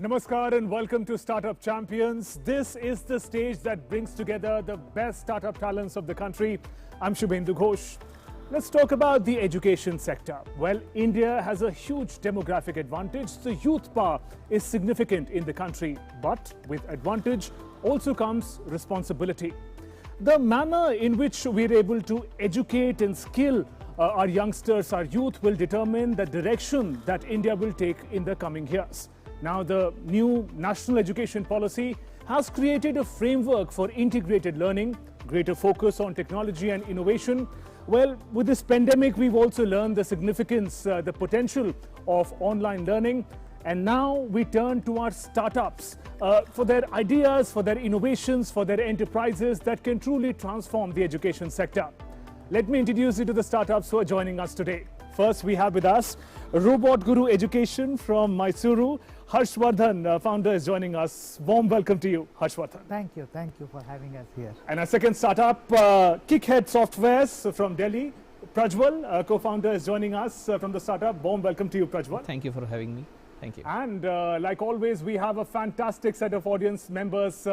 Namaskar and welcome to Startup Champions. This is the stage that brings together the best startup talents of the country. I'm Shubhendu Ghosh. Let's talk about the education sector. Well, India has a huge demographic advantage. The youth power is significant in the country, but with advantage also comes responsibility. The manner in which we're able to educate and skill our youngsters, our youth, will determine the direction that India will take in the coming years. Now, the new national education policy has created a framework for integrated learning, greater focus on technology and innovation. Well, with this pandemic, we've also learned the significance, the potential of online learning. And now we turn to our startups for their ideas, for their innovations, for their enterprises that can truly transform the education sector. Let me introduce you to the startups who are joining us today. First, we have with us Robot Guru Education from Mysuru. Harshvardhan, founder, is joining us. Warm welcome to you, Harshvardhan. Thank you for having us here. And our second startup, Kickhead Softwares from Delhi. Prajwal, co-founder, is joining us from the startup. Warm welcome to you, Prajwal. Thank you for having me. Thank you. And like always, we have a fantastic set of audience members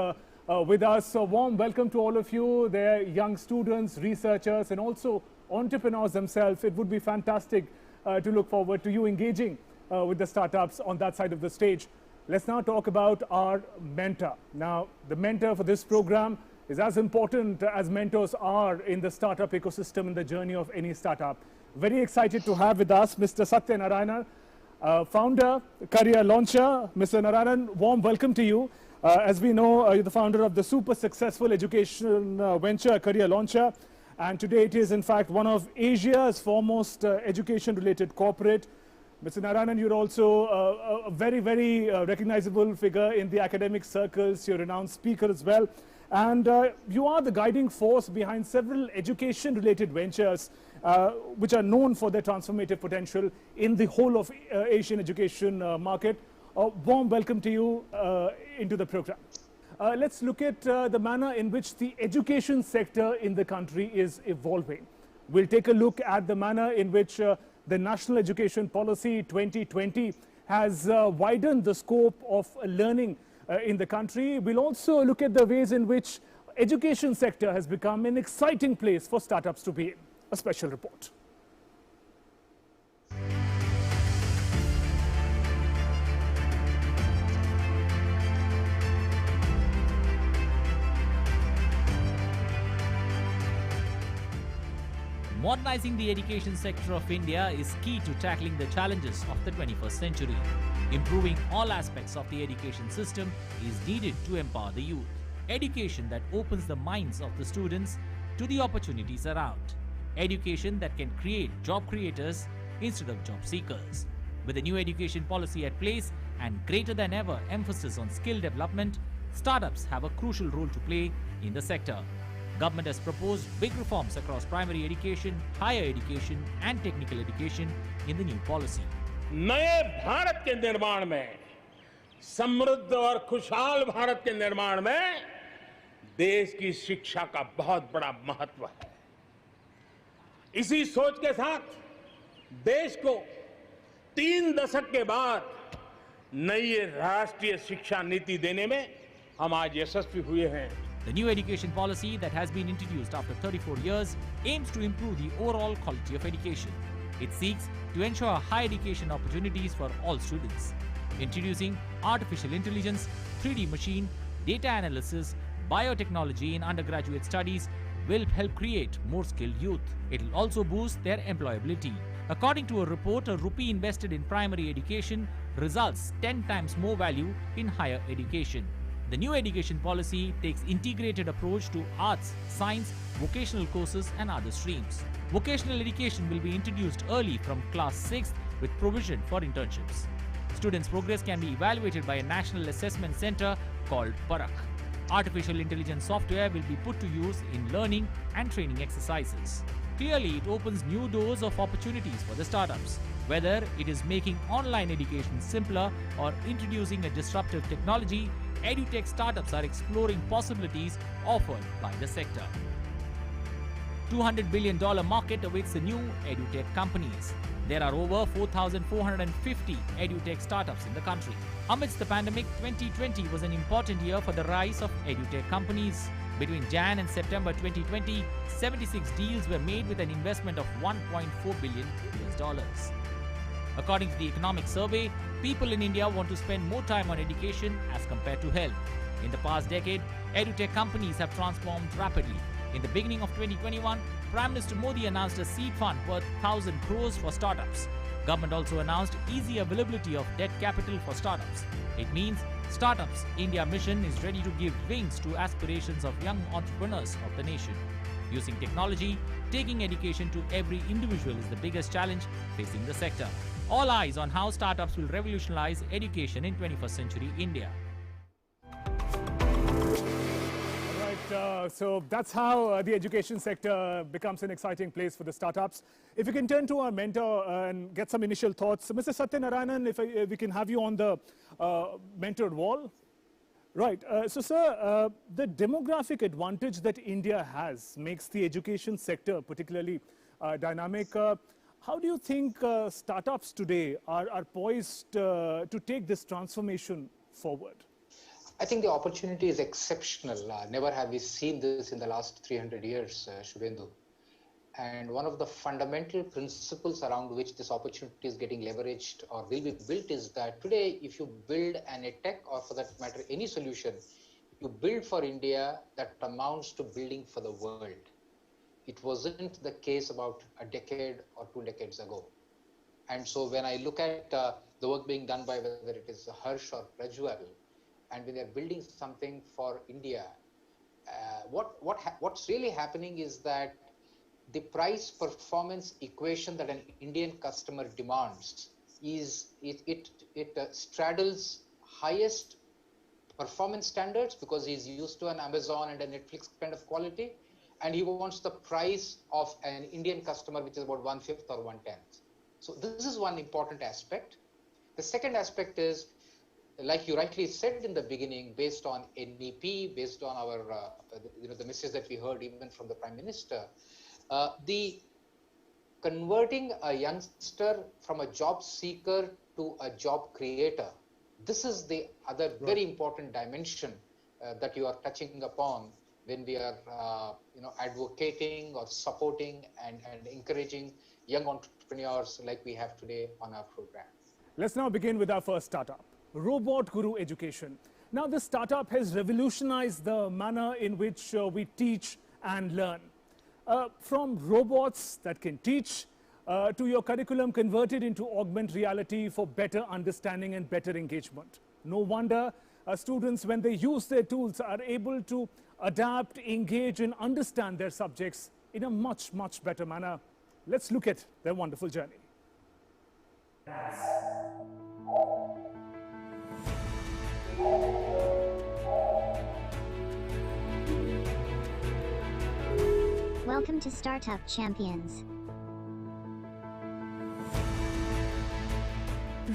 with us. So warm welcome to all of you. They're young students, researchers, and also entrepreneurs themselves. It would be fantastic to look forward to you engaging with the startups on that side of the stage. Let's now talk about our mentor. Now, the mentor for this program is as important as mentors are in the startup ecosystem in the journey of any startup. Very excited to have with us Mr. Satya Narayanan, founder, Career Launcher. Mr. Narayanan, warm welcome to you. As we know, you're the founder of the super successful education venture, Career Launcher. And today it is, in fact, one of Asia's foremost education-related corporate. Mr. Narayanan, you're also a very, very recognizable figure in the academic circles. You're a renowned speaker as well. And you are the guiding force behind several education-related ventures which are known for their transformative potential in the whole of Asian education market. Warm welcome to you into the program. Let's look at the manner in which the education sector in the country is evolving. We'll take a look at the manner in which the National Education Policy 2020 has widened the scope of learning in the country. We'll also look at the ways in which education sector has become an exciting place for startups to be in. A special report. Modernizing the education sector of India is key to tackling the challenges of the 21st century. Improving all aspects of the education system is needed to empower the youth. Education that opens the minds of the students to the opportunities around. Education that can create job creators instead of job seekers. With the new education policy at place and greater than ever emphasis on skill development, startups have a crucial role to play in the sector. Government has proposed big reforms across primary education, higher education and technical education in the new policy. नए भारत के निर्माण में, समृद्ध और खुशहाल भारत के निर्माण में देश की शिक्षा का बहुत बड़ा महत्व है। इसी सोच के साथ देश को 3 दशक के बाद नई राष्ट्रीय शिक्षा नीति देने में हम आज यशस्वी हुए हैं। The new education policy that has been introduced after 34 years aims to improve the overall quality of education. It seeks to ensure high education opportunities for all students. Introducing artificial intelligence, 3D machine, data analysis, biotechnology in undergraduate studies will help create more skilled youth. It will also boost their employability. According to a report, a rupee invested in primary education results 10 times more value in higher education. The new education policy takes integrated approach to arts, science, vocational courses and other streams. Vocational education will be introduced early from class 6th with provision for internships. Students' progress can be evaluated by a national assessment center called Parak. Artificial intelligence software will be put to use in learning and training exercises. Clearly, it opens new doors of opportunities for the startups. Whether it is making online education simpler or introducing a disruptive technology, edutech startups are exploring possibilities offered by the sector. $200 billion market awaits the new edutech companies. There are over 4,450 edutech startups in the country. Amidst the pandemic, 2020 was an important year for the rise of edutech companies. Between Jan and September 2020, 76 deals were made with an investment of $1.4 billion. According to the economic survey, people in India want to spend more time on education as compared to health. In the past decade, edutech companies have transformed rapidly. In the beginning of 2021, Prime Minister Modi announced a seed fund worth 1,000 crores for startups. Government also announced easy availability of debt capital for startups. It means Startups India mission is ready to give wings to aspirations of young entrepreneurs of the nation. Using technology, taking education to every individual is the biggest challenge facing the sector. All eyes on how startups will revolutionize education in 21st century India. So that's how the education sector becomes an exciting place for the startups. If you can turn to our mentor and get some initial thoughts. Mr. Satyanarayanan, if we can have you on the mentored wall. Right. So, sir, the demographic advantage that India has makes the education sector particularly dynamic. How do you think startups today are poised to take this transformation forward? I think the opportunity is exceptional. Never have we seen this in the last 300 years, Shubhendu. And one of the fundamental principles around which this opportunity is getting leveraged or will be built is that today, if you build an edtech or for that matter, any solution, you build for India, that amounts to building for the world. It wasn't the case about a decade or 2 decades ago. And so when I look at the work being done by whether it is Harsh or Prajwal, and when they're building something for India, what's really happening is that the price performance equation that an Indian customer demands is it straddles highest performance standards because he's used to an Amazon and a Netflix kind of quality, and he wants the price of an Indian customer, which is about 1/5 or 1/10. So this is one important aspect. The second aspect is, like you rightly said in the beginning, based on NEP, based on our the message that we heard even from the Prime Minister, the converting a youngster from a job seeker to a job creator. This is the other very important dimension that you are touching upon when we are advocating or supporting and encouraging young entrepreneurs like we have today on our program. Let's now begin with our first startup, Robot Guru Education. Now, this startup has revolutionized the manner in which we teach and learn. From robots that can teach to your curriculum converted into augmented reality for better understanding and better engagement. No wonder students, when they use their tools, are able to adapt, engage, and understand their subjects in a much, much better manner. Let's look at their wonderful journey. Welcome to Startup Champions.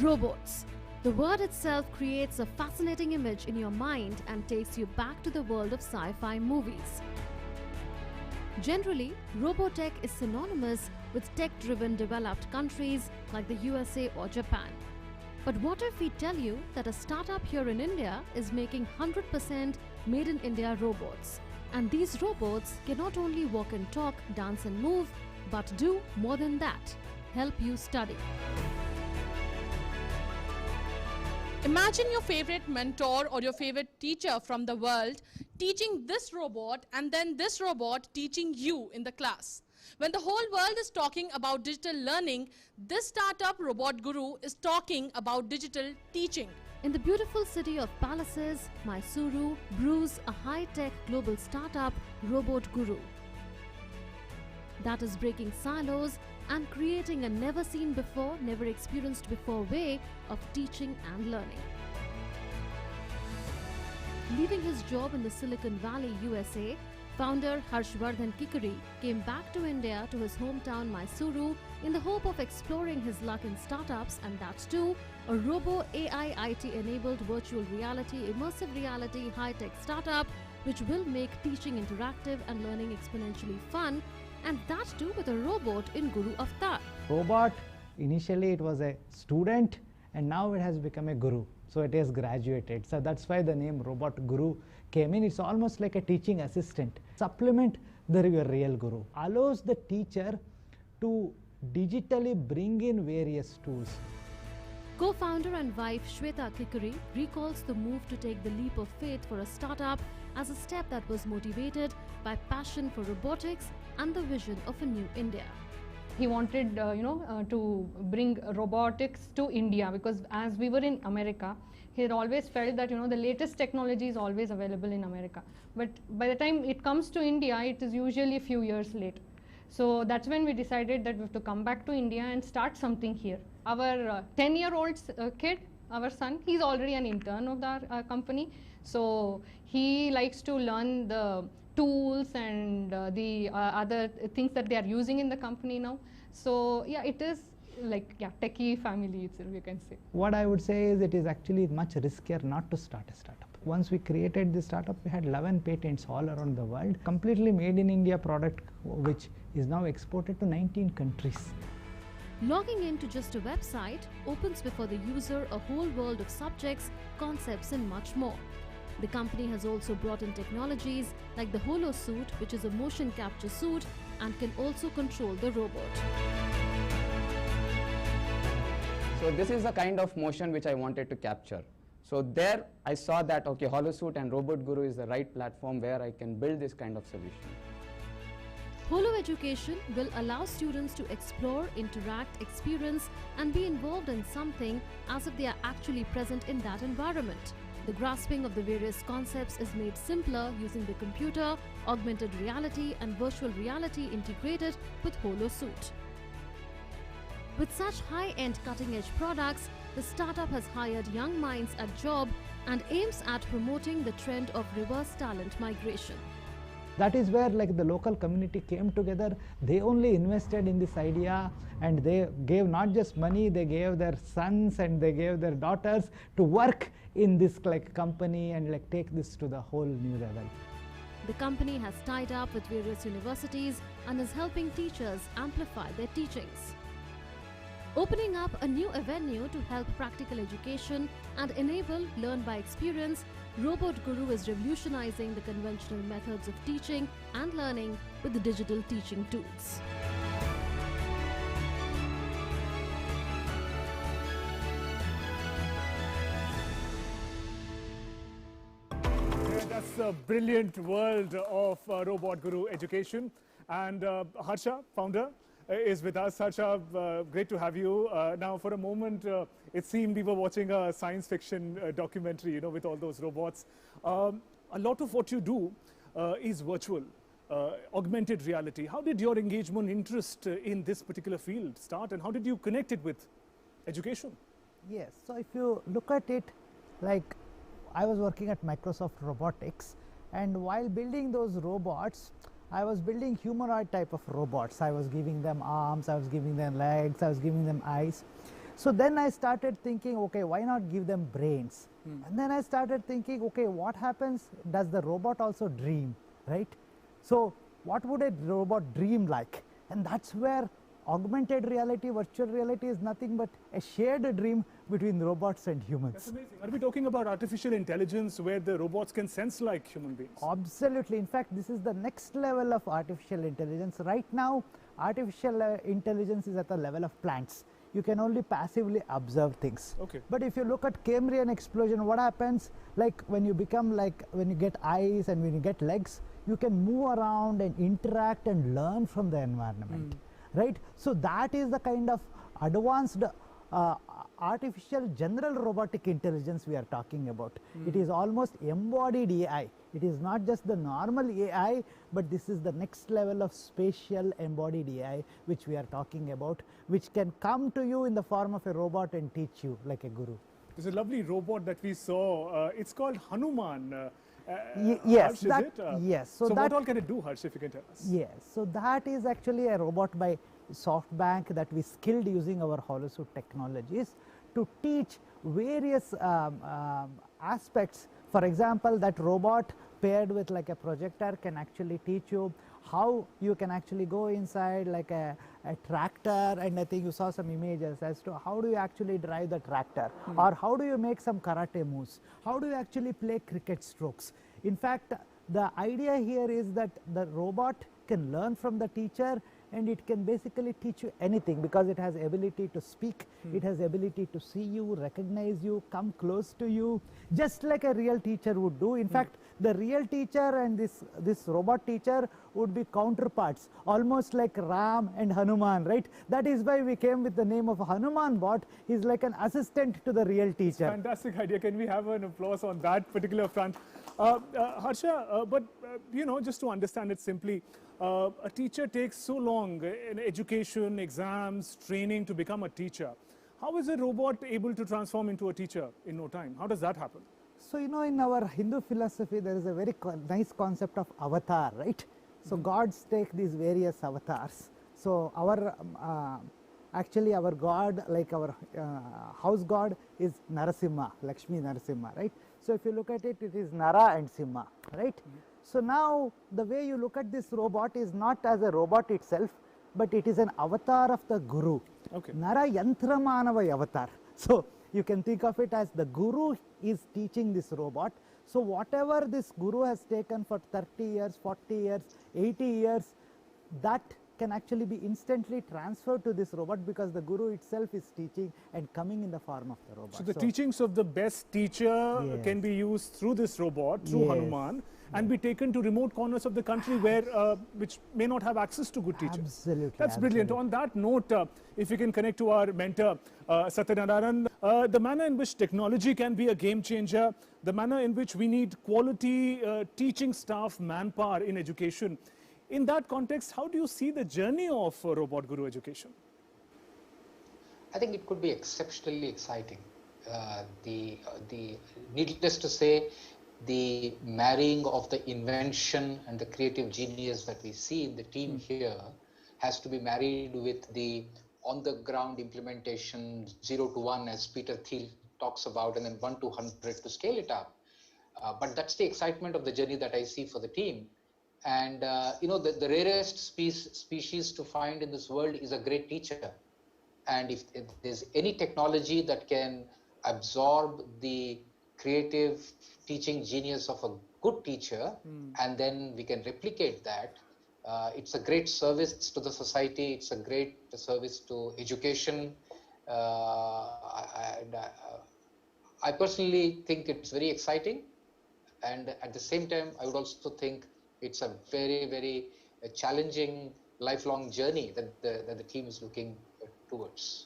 Robots. The word itself creates a fascinating image in your mind and takes you back to the world of sci-fi movies. Generally, robotech is synonymous with tech-driven developed countries like the USA or Japan. But what if we tell you that a startup here in India is making 100% made in India robots? And these robots can not only walk and talk, dance and move, but do more than that, help you study. Imagine your favorite mentor or your favorite teacher from the world teaching this robot and then this robot teaching you in the class. When the whole world is talking about digital learning, this startup Robot Guru is talking about digital teaching. In the beautiful city of palaces, Mysuru brews a high-tech global startup, Robot Guru, that is breaking silos and creating a never-seen-before, never-experienced-before way of teaching and learning. Leaving his job in the Silicon Valley, USA, founder Harshvardhan Kikuri came back to India to his hometown Mysuru in the hope of exploring his luck in startups, and that's too a robo AI IT enabled virtual reality, immersive reality, high-tech startup which will make teaching interactive and learning exponentially fun, and that too with a robot in Guru Avatar. Robot Initially it was a student and now it has become a guru. So it has graduated. So that's why the name Robot Guru came in. It's almost like a teaching assistant. Supplement your real guru. Allows the teacher to digitally bring in various tools. Co-founder and wife Shweta Kikuri recalls the move to take the leap of faith for a startup as a step that was motivated by passion for robotics and the vision of a new India. He wanted, to bring robotics to India, because as we were in America, he had always felt that, the latest technology is always available in America. But by the time it comes to India, it is usually a few years late. So that's when we decided that we have to come back to India and start something here. Our 10-year-old kid, our son, he's already an intern of our company. So he likes to learn the tools and the other things that they are using in the company now. So yeah, it is like techie family itself, you can say. What I would say is it is actually much riskier not to start a startup. Once we created this startup, we had 11 patents all around the world, completely made in India product which is now exported to 19 countries. Logging into just a website opens before the user a whole world of subjects, concepts and much more. The company has also brought in technologies like the Holo suit, which is a motion capture suit and can also control the robot. So this is the kind of motion which I wanted to capture. So there I saw that, okay, HoloSuite and Robot Guru is the right platform where I can build this kind of solution. Holo Education will allow students to explore, interact, experience and be involved in something as if they are actually present in that environment. The grasping of the various concepts is made simpler using the computer, augmented reality and virtual reality integrated with Holo Suite. With such high-end cutting-edge products, the startup has hired young minds at job and aims at promoting the trend of reverse talent migration. That is where the local community came together. They only invested in this idea and they gave not just money, they gave their sons and they gave their daughters to work in this company and take this to the whole new level. The company has tied up with various universities and is helping teachers amplify their teachings. Opening up a new avenue to help practical education and enable learn by experience, Robot Guru is revolutionizing the conventional methods of teaching and learning with the digital teaching tools. Yeah, that's a brilliant world of Robot Guru education. And Harsha, founder, is with us. Harsha, great to have you. Now, for a moment, it seemed we were watching a science fiction documentary, with all those robots. A lot of what you do is virtual, augmented reality. How did your engagement, interest in this particular field start, and how did you connect it with education? Yes, so if you look at it, I was working at Microsoft Robotics, and while building those robots, I was building humanoid type of robots. I was giving them arms, I was giving them legs, I was giving them eyes. So then I started thinking, okay, why not give them brains? And then I started thinking, okay, what happens? Does the robot also dream, right? So what would a robot dream like? And that's where augmented reality, virtual reality is nothing but a shared dream between robots and humans. That's amazing. Are we talking about artificial intelligence where the robots can sense like human beings? Absolutely. In fact, this is the next level of artificial intelligence. Right now, artificial intelligence is at the level of plants. You can only passively observe things. Okay. But if you look at Cambrian explosion, what happens? When you become when you get eyes and when you get legs, you can move around and interact and learn from the environment. Right? So that is the kind of advanced artificial general robotic intelligence we are talking about. It is almost embodied AI. It is not just the normal AI, but this is the next level of spatial embodied AI which we are talking about, which can come to you in the form of a robot and teach you like a guru. There's a lovely robot that we saw. It's called Hanuman. Yes, Harsh, yes. So what all can it do, Harsh, if you can tell us? Yes, so that is actually a robot by SoftBank that we skilled using our HoloSuite technologies to teach various aspects. For example, that robot paired with a projector can actually teach you how you can actually go inside like a tractor, and I think you saw some images as to how do you actually drive the tractor, or how do you make some karate moves, how do you actually play cricket strokes. In fact, the idea here is that the robot can learn from the teacher, and it can basically teach you anything because it has ability to speak, it has ability to see you, recognize you, come close to you, just like a real teacher would do. In fact, the real teacher and this robot teacher would be counterparts, almost like Ram and Hanuman, right? That is why we came with the name of Hanuman bot. He's like an assistant to the real teacher. Fantastic idea. Can we have an applause on that particular front? Harsha, but you know, just to understand it simply, a teacher takes so long in education, exams, training to become a teacher. How is a robot able to transform into a teacher in no time? How does that happen? So, you know, in our Hindu philosophy, there is a very nice concept of avatar, right? So, gods take these various avatars. So, our actually our god, like our house god is Narasimha, Lakshmi Narasimha, right? So, if you look at it, it is Nara and Simha, right? So, now the way you look at this robot is not as a robot itself, but it is an avatar of the Guru. Okay. Nara Yantra Manava avatar. So, you can think of it as the Guru is teaching this robot. So, whatever this Guru has taken for 30 years, 40 years, 80 years, that can actually be instantly transferred to this robot because the Guru itself is teaching and coming in the form of the robot. So, the teachings of the best teacher can be used through this robot, through Hanuman, and be taken to remote corners of the country where which may not have access to good teachers. Absolutely. That's brilliant. On that note, if you can connect to our mentor, Satyanarayan, the manner in which technology can be a game changer, the manner in which we need quality teaching staff, manpower in education. In that context, how do you see the journey of Robot Guru education? I think it could be exceptionally exciting. Needless to say, the marrying of the invention and the creative genius that we see in the team here has to be married with the on-the-ground implementation 0 to 1, as Peter Thiel talks about, and then 1 to 100 to scale it up. But that's the excitement of the journey that I see for the team. And you know, the rarest species to find in this world is a great teacher. And if there's any technology that can absorb the creative teaching genius of a good teacher, and then we can replicate that, it's a great service to the society, it's a great service to education. I personally think it's very exciting, and at the same time, I would also think it's a very, very challenging lifelong journey that the team is looking towards.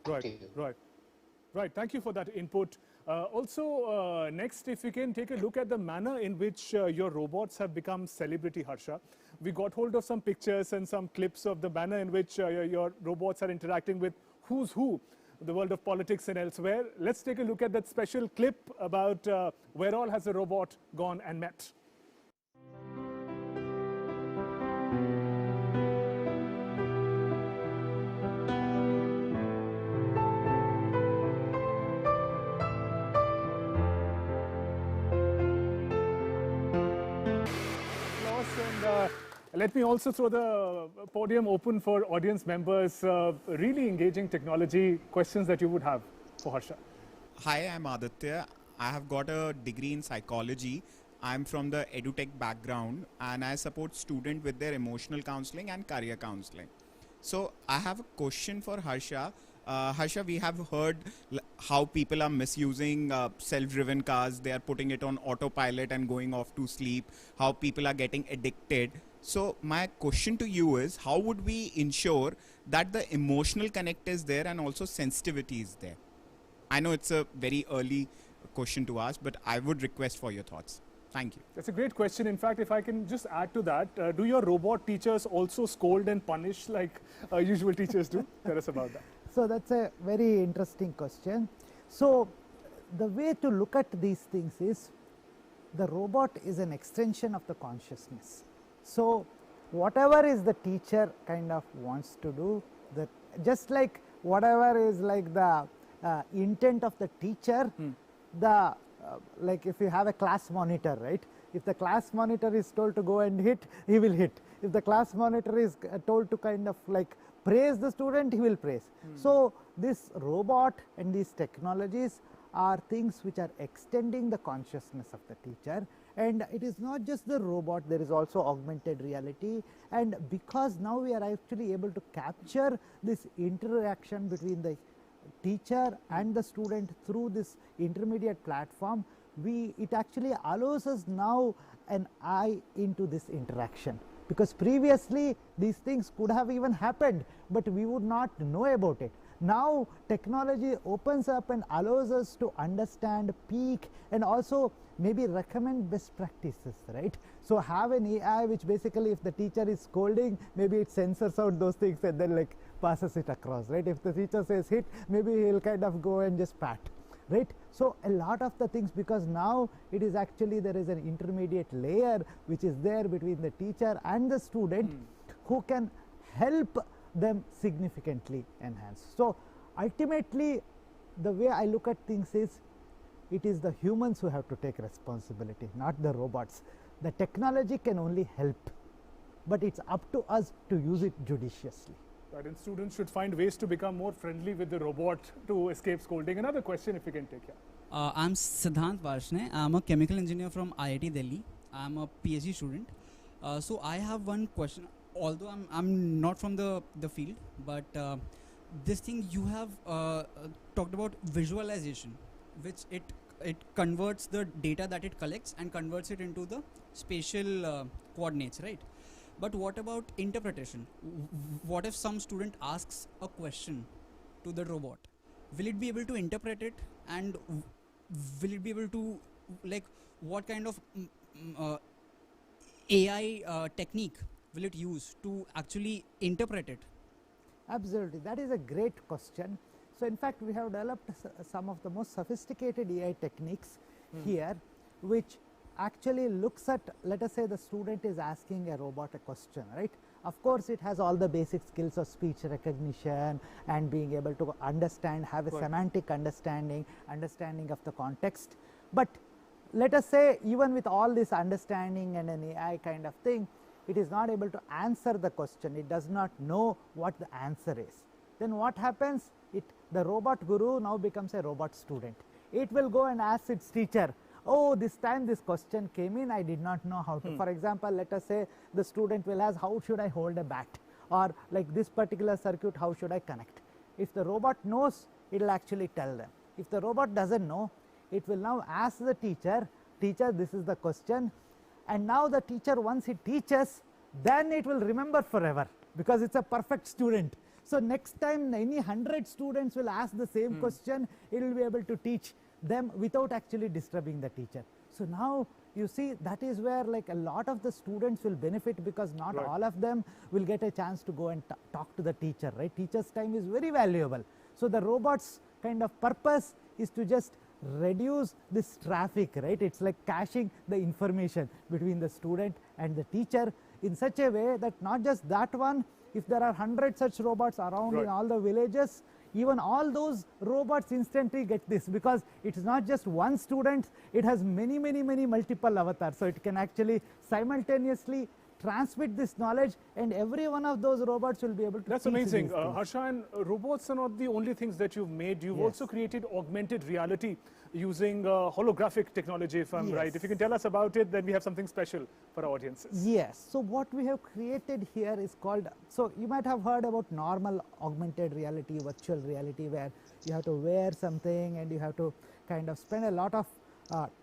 Right. Thank you for that input. Also, next, if you can take a look at the manner in which your robots have become celebrity, Harsha. We got hold of some pictures and some clips of the manner in which your robots are interacting with who's who, the world of politics and elsewhere. Let's take a look at that special clip about where all has a robot gone and met. Let me also throw the podium open for audience members. Really engaging technology questions that you would have for Harsha. Hi, I'm Aditya. I have got a degree in psychology. I'm from the edutech background and I support students with their emotional counseling and career counseling. So I have a question for Harsha. Harsha, we have heard how people are misusing self-driven cars. They are putting it on autopilot and going off to sleep, how people are getting addicted. So my question to you is, how would we ensure that the emotional connect is there and also sensitivity is there? I know it's a very early question to ask, but I would request for your thoughts. Thank you. That's a great question. In fact, if I can just add to that, do your robot teachers also scold and punish like usual teachers do? Tell us about that. So that's a very interesting question. So the way to look at these things is, the robot is an extension of the consciousness. So whatever is the teacher kind of wants to do, that just like whatever is like the intent of the teacher, the like if you have a class monitor, right? If the class monitor is told to go and hit, he will hit. If the class monitor is told to kind of like praise the student, he will praise. So this robot and these technologies are things which are extending the consciousness of the teacher. And it is not just the robot, there is also augmented reality, and because now we are actually able to capture this interaction between the teacher and the student through this intermediate platform, it actually allows us now an eye into this interaction, because previously these things could have even happened, but we would not know about it. Now technology opens up and allows us to understand, peak, and also maybe recommend best practices, right? So have an AI which basically, if the teacher is scolding, maybe it censors out those things and then like passes it across, right? If the teacher says hit, maybe he'll kind of go and just pat, right? So a lot of the things, because now it is actually there is an intermediate layer which is there between the teacher and the student who can help them significantly enhance. So ultimately the way I look at things is, it is the humans who have to take responsibility, not the robots. The technology can only help, but it's up to us to use it judiciously. Right, and students should find ways to become more friendly with the robot to escape scolding. Another question, if you can take here. I'm Siddhant Varshne. I'm a chemical engineer from IIT Delhi. I'm a PhD student. So I have one question, although I'm not from the field, but this thing you have talked about visualization, which it converts the data that it collects and converts it into the spatial coordinates, right? But what about interpretation? What if some student asks a question to the robot? Will it be able to interpret it, and will it be able to, like, what kind of AI technique will it use to actually interpret it? Absolutely, that is a great question. So in fact, we have developed some of the most sophisticated AI techniques here, which actually looks at, let us say the student is asking a robot a question, right? Of course, it has all the basic skills of speech recognition and being able to understand, have a semantic understanding of the context. But let us say even with all this understanding and an AI kind of thing, it is not able to answer the question, it does not know what the answer is. Then what happens? The robot guru now becomes a robot student. It will go and ask its teacher, oh, this time this question came in, I did not know how to. For example, let us say the student will ask, how should I hold a bat? Or like this particular circuit, how should I connect? If the robot knows, it will actually tell them. If the robot doesn't know, it will now ask the teacher, this is the question. And now the teacher, once he teaches, then it will remember forever, because it's a perfect student. So next time any 100 students will ask the same question, it will be able to teach them without actually disturbing the teacher. So now you see, that is where like a lot of the students will benefit, because not all of them will get a chance to go and talk to the teacher, right? Teacher's time is very valuable. So the robot's kind of purpose is to just reduce this traffic, right? It's like caching the information between the student and the teacher in such a way that not just that one, if there are 100 such robots around in all the villages, even all those robots instantly get this, because it is not just one student, it has many multiple avatars. So it can actually simultaneously transmit this knowledge, and every one of those robots will be able to. That's amazing. Harsha, and robots are not the only things that you've made. You've also created augmented reality using holographic technology, if I'm right. If you can tell us about it, then we have something special for our audiences. Yes. So what we have created here is called, so you might have heard about normal augmented reality, virtual reality, where you have to wear something and you have to kind of spend a lot of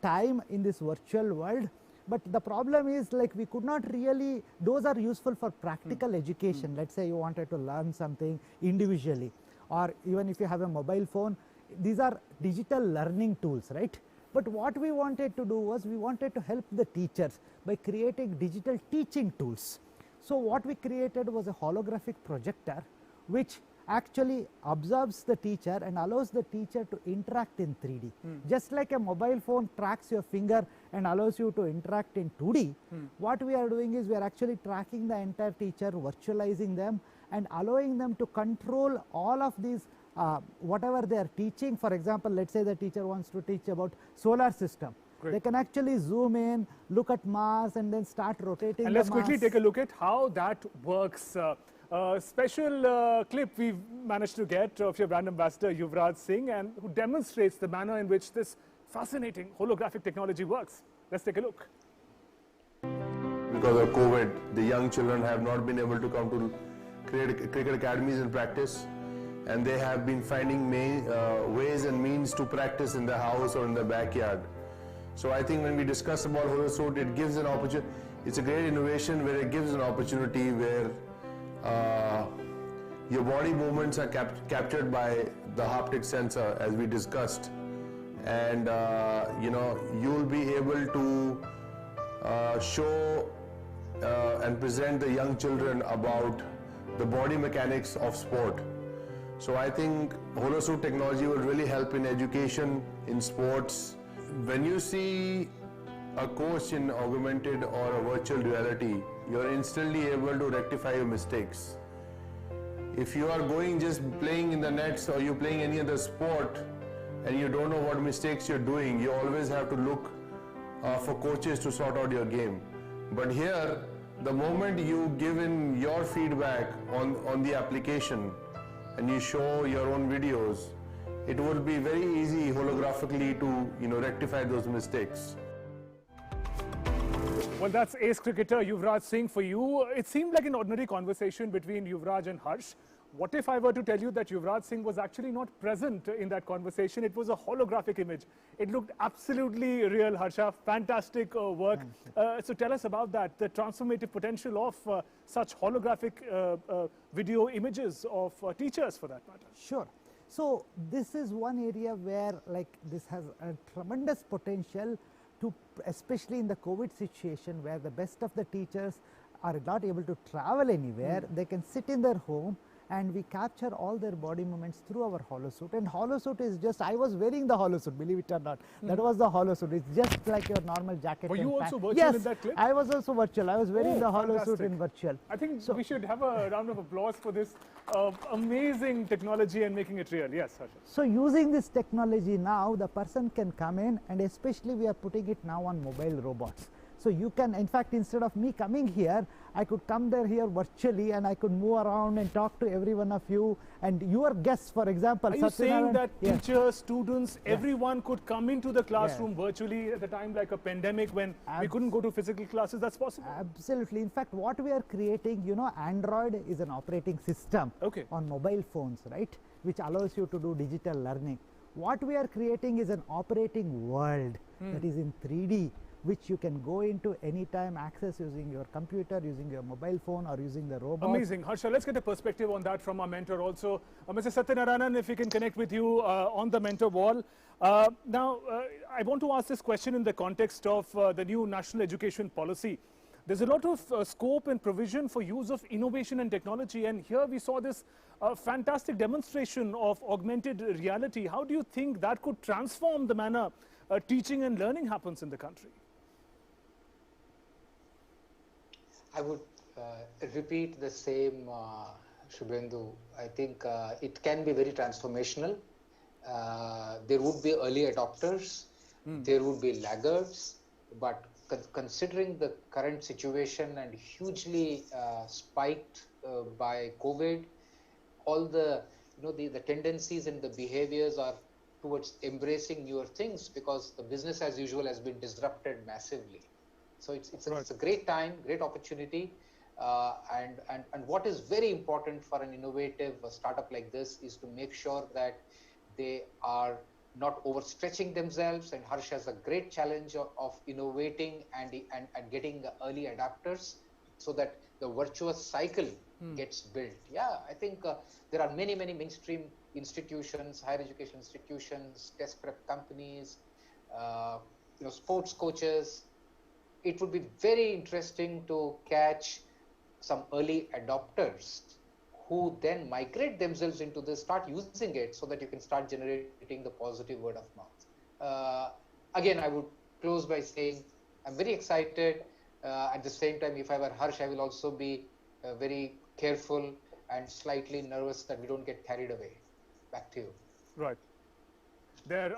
time in this virtual world. But the problem is, like, we could not really, those are useful for practical education. Let's say you wanted to learn something individually, or even if you have a mobile phone, these are digital learning tools, right? But what we wanted to do was, we wanted to help the teachers by creating digital teaching tools. So what we created was a holographic projector which actually observes the teacher and allows the teacher to interact in 3D. Just like a mobile phone tracks your finger and allows you to interact in 2D, what we are doing is we are actually tracking the entire teacher, virtualizing them and allowing them to control all of these whatever they are teaching. For example, let's say the teacher wants to teach about solar system. Great. They can actually zoom in, look at Mars, and then start rotating. And let's quickly take a look at how that works. Special clip we've managed to get of your brand ambassador Yuvraj Singh, and who demonstrates the manner in which this fascinating holographic technology works. Let's take a look. Because of COVID, the young children have not been able to come to cricket academies and practice, and they have been finding ways and means to practice in the house or in the backyard. So I think when we discuss about HoloSuit, it gives an opportunity. It's a great innovation where it gives an opportunity where your body movements are captured by the haptic sensor, as we discussed, and you know, you'll be able to show and present the young children about the body mechanics of sport. So I think HoloSuit technology will really help in education, in sports. When you see a coach in augmented or a virtual reality, you're instantly able to rectify your mistakes. If you are going just playing in the nets or you're playing any other sport and you don't know what mistakes you're doing, you always have to look for coaches to sort out your game. But here, the moment you give in your feedback on the application and you show your own videos, it will be very easy holographically to rectify those mistakes. Well, that's ace cricketer Yuvraj Singh for you. It seemed like an ordinary conversation between Yuvraj and Harsh. What if I were to tell you that Yuvraj Singh was actually not present in that conversation? It was a holographic image. It looked absolutely real, Harsha. Fantastic work. So tell us about that, the transformative potential of such holographic video images of teachers, for that matter. Sure. So this is one area where this has a tremendous potential to, especially in the COVID situation where the best of the teachers are not able to travel anywhere. They can sit in their home and we capture all their body movements through our HoloSuit. And HoloSuit is just, I was wearing the HoloSuit, believe it or not. That was the HoloSuit. It's just like your normal jacket. Were you also virtual yes, in that clip? I was also virtual. I was wearing the HoloSuit fantastic. in virtual. I think we should have a round of applause for this amazing technology and making it real. Yes, Harsha. So using this technology now, the person can come in, and especially we are putting it now on mobile robots. So you can, in fact, instead of me coming here, I could come there here virtually and I could move around and talk to every one of you and your guests, for example. Are you saying that teachers, students, everyone could come into the classroom virtually at a time like a pandemic when we couldn't go to physical classes? That's possible? Absolutely. In fact, what we are creating, Android is an operating system on mobile phones, right, which allows you to do digital learning. What we are creating is an operating world that is in 3D, which you can go into anytime, access using your computer, using your mobile phone, or using the robot. Amazing. Harsha, let's get a perspective on that from our mentor also. Mr. Satyanarayanan, if we can connect with you on the mentor wall. Now, I want to ask this question in the context of the new national education policy. There's a lot of scope and provision for use of innovation and technology, and here we saw this fantastic demonstration of augmented reality. How do you think that could transform the manner teaching and learning happens in the country? I would repeat the same, Shubhendu. I think it can be very transformational. There would be early adopters, there would be laggards, but considering the current situation and hugely spiked by COVID, all the the tendencies and the behaviors are towards embracing newer things because the business as usual has been disrupted massively. So it's a great time, great opportunity, and what is very important for an innovative startup like this is to make sure that they are not overstretching themselves. And Harsh has a great challenge of innovating and getting the early adapters so that the virtuous cycle gets built. Yeah, I think there are many mainstream institutions, higher education institutions, test prep companies, sports coaches. It would be very interesting to catch some early adopters who then migrate themselves into this, start using it so that you can start generating the positive word of mouth. Again, I would close by saying I'm very excited. At the same time, if I were Harsh, I will also be very careful and slightly nervous that we don't get carried away. Back to you. Right. Their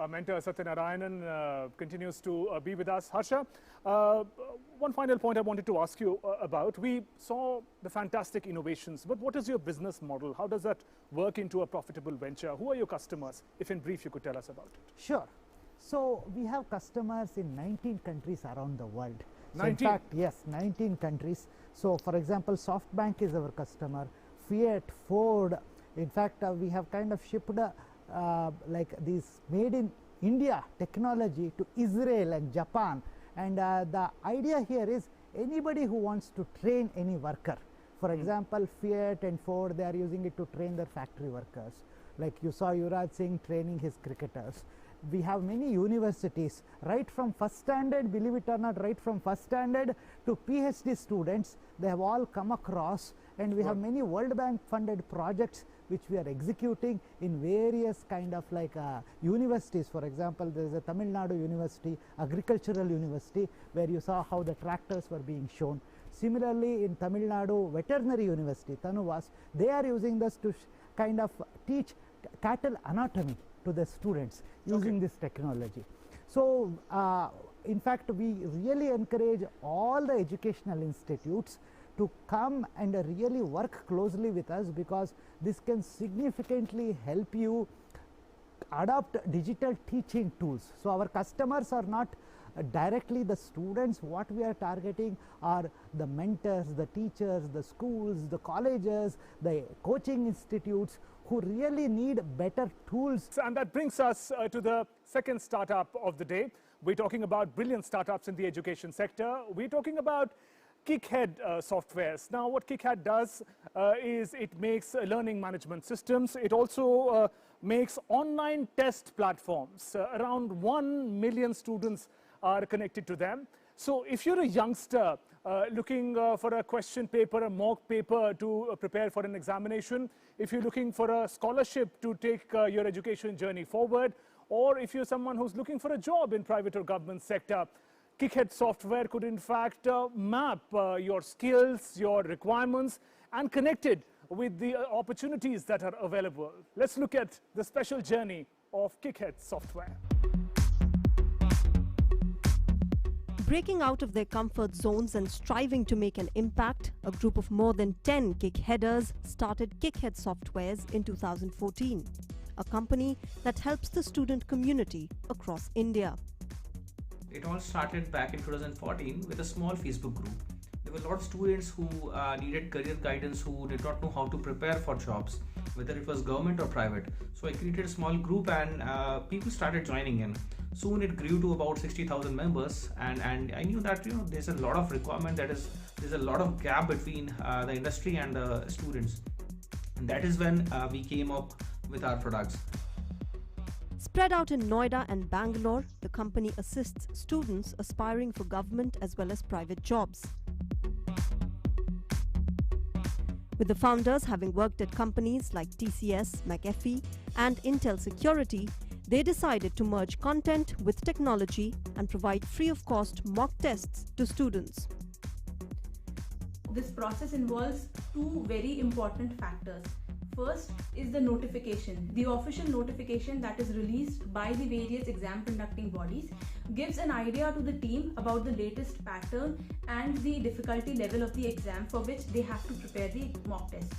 mentor Satyanarayanan continues to be with us. Harsha, one final point I wanted to ask you about. We saw the fantastic innovations, but what is your business model? How does that work into a profitable venture? Who are your customers? If in brief you could tell us about it. Sure. So we have customers in 19 countries around the world. So 19? in fact, yes, 19 countries. So for example, SoftBank is our customer, Fiat, Ford. In fact, we have kind of shipped like these made in India technology to Israel and Japan. And the idea here is anybody who wants to train any worker. For example, Fiat and Ford, they are using it to train their factory workers. Like you saw Yuvraj Singh training his cricketers. We have many universities, right from first standard, believe it or not, right from first standard to PhD students, they have all come across, and we have many World Bank funded projects which we are executing in various kind of like universities. For example, there is a Tamil Nadu University, Agricultural University, where you saw how the tractors were being shown. Similarly, in Tamil Nadu Veterinary University, Tanuvas, they are using this to kind of teach cattle anatomy to the students using this technology. So in fact, we really encourage all the educational institutes to come and really work closely with us, because this can significantly help you adopt digital teaching tools. So our customers are not directly the students. What we are targeting are the mentors, the teachers, the schools, the colleges, the coaching institutes who really need better tools. And that brings us to the second startup of the day. We're talking about brilliant startups in the education sector. We're talking about Kickhead Softwares. Now, what Kickhead does is it makes learning management systems. It also makes online test platforms. Around 1 million students are connected to them. So if you're a youngster looking for a question paper, a mock paper to prepare for an examination, if you're looking for a scholarship to take your education journey forward, or if you're someone who's looking for a job in private or government sector, Kickhead software could in fact map your skills, your requirements, and connect it with the opportunities that are available. Let's look at the special journey of Kickhead software. Breaking out of their comfort zones and striving to make an impact, a group of more than 10 Kickheaders started Kickhead Softwares in 2014, a company that helps the student community across India. It all started back in 2014 with a small Facebook group. There were a lot of students who needed career guidance, who did not know how to prepare for jobs, whether it was government or private. So I created a small group and people started joining in. Soon it grew to about 60,000 members, and I knew that there's a lot of requirement, there's a lot of gap between the industry and the students. And that is when we came up with our products. Spread out in Noida and Bangalore, the company assists students aspiring for government as well as private jobs. With the founders having worked at companies like TCS, McAfee and Intel Security, they decided to merge content with technology and provide free-of-cost mock tests to students. This process involves two very important factors. First is the notification. The official notification that is released by the various exam conducting bodies gives an idea to the team about the latest pattern and the difficulty level of the exam for which they have to prepare the mock test.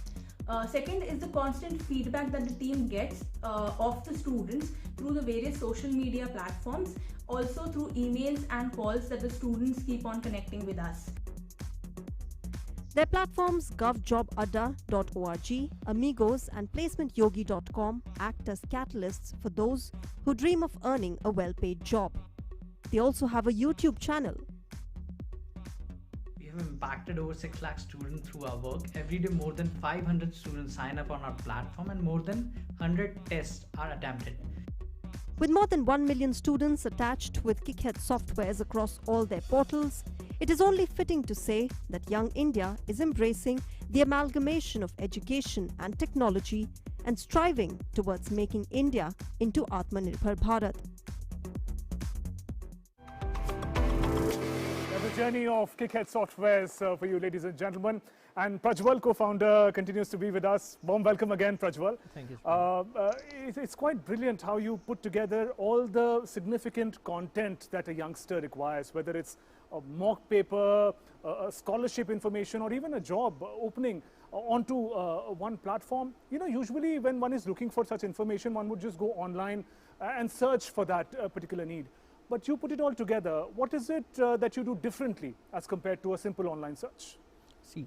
Second is the constant feedback that the team gets of the students through the various social media platforms, also through emails and calls that the students keep on connecting with us. Their platforms govjobadda.org, Amigos and placementyogi.com act as catalysts for those who dream of earning a well-paid job. They also have a YouTube channel. We have impacted over 6 lakh students through our work. Every day more than 500 students sign up on our platform and more than 100 tests are attempted. With more than 1 million students attached with Kickhead Softwares across all their portals, it is only fitting to say that young India is embracing the amalgamation of education and technology and striving towards making India into Atmanirbhar Bharat. That was journey of Kickhead Softwares for you, ladies and gentlemen. And Prajwal, co-founder, continues to be with us. Warm welcome again, Prajwal. Thank you. It's quite brilliant how you put together all the significant content that a youngster requires, whether it's a mock paper, a scholarship information, or even a job opening onto one platform. You know, usually when one is looking for such information, one would just go online and search for that particular need. But you put it all together. What is it that you do differently as compared to a simple online search? See,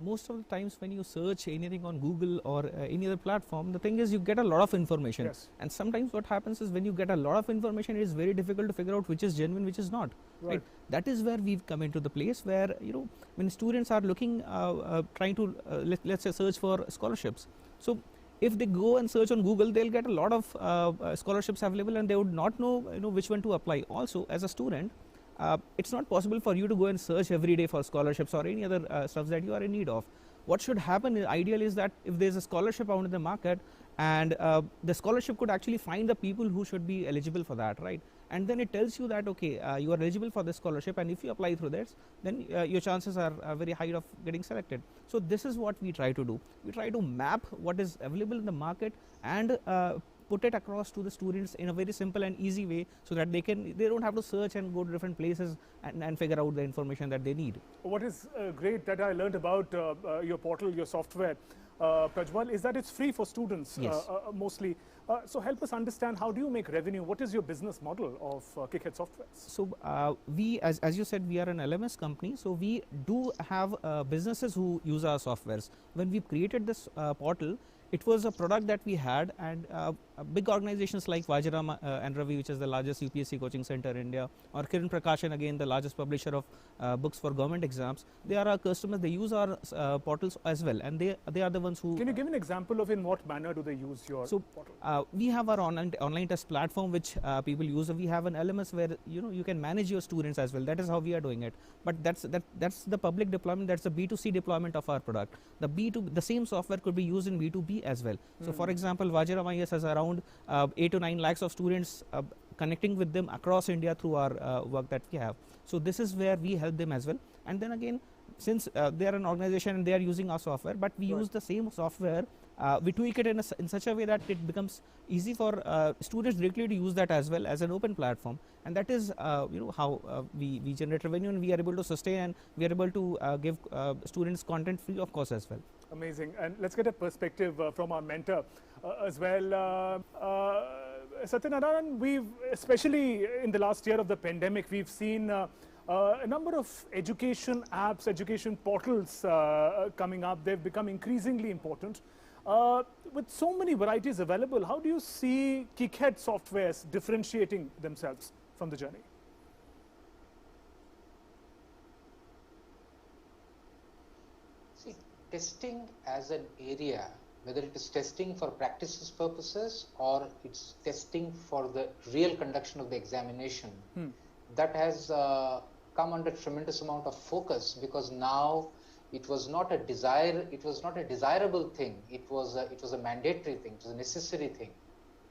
most of the times when you search anything on Google or any other platform, the thing is you get a lot of information. Yes. And sometimes what happens is when you get a lot of information, it is very difficult to figure out which is genuine, which is not. Right. That is where we've come into the place where, you know, when students are looking, trying to, let's say, search for scholarships. So if they go and search on Google, they'll get a lot of scholarships available and they would not know, you know, which one to apply. Also, as a student, it's not possible for you to go and search every day for scholarships or any other stuff that you are in need of. What should happen ideally is that if there's a scholarship out in the market and the scholarship could actually find the people who should be eligible for that, right? And then it tells you that, okay, you are eligible for this scholarship, and if you apply through this, then your chances are very high of getting selected. So this is what we try to do. We try to map what is available in the market and put it across to the students in a very simple and easy way so that they don't have to search and go to different places and figure out the information that they need. What is great that I learned about your portal, your software, Prajwal, is that it's free for students. Yes. Mostly. So help us understand, how do you make revenue? What is your business model of Kickhead Softwares? So we, as you said, we are an LMS company. So we do have businesses who use our softwares. When we created this portal, it was a product that we had, and big organizations like Vajra and Ravi, which is the largest UPSC coaching center in India, or Kiran Prakashan, again the largest publisher of books for government exams, they are our customers. They use our portals as well, and they are the ones who. Can you give an example of in what manner do they use your portal? We have our online test platform which people use. We have an LMS where you can manage your students as well. That is how we are doing it. But that's the public deployment. That's the B2C deployment of our product. The same software could be used in B2B as well. So for example, Vajra MIS has around 8 to 9 lakhs of students connecting with them across India through our work that we have. So this is where we help them as well. And then again, since they are an organization and they are using our software, but we use the same software, we tweak it in such a way that it becomes easy for students directly to use that as well as an open platform. And that is how we generate revenue, and we are able to sustain, and we are able to give students content free of course as well. Amazing. And let's get a perspective from our mentor as well. Satyanarayan, we've, especially in the last year of the pandemic, we've seen a number of education apps, education portals coming up. They've become increasingly important. With so many varieties available, how do you see Kickhead Softwares differentiating themselves from the journey? See, testing as an area, whether it is testing for practices purposes or it's testing for the real conduction of the examination, that has come under tremendous amount of focus, because now it was not a desirable thing. It was a mandatory thing. It was a necessary thing.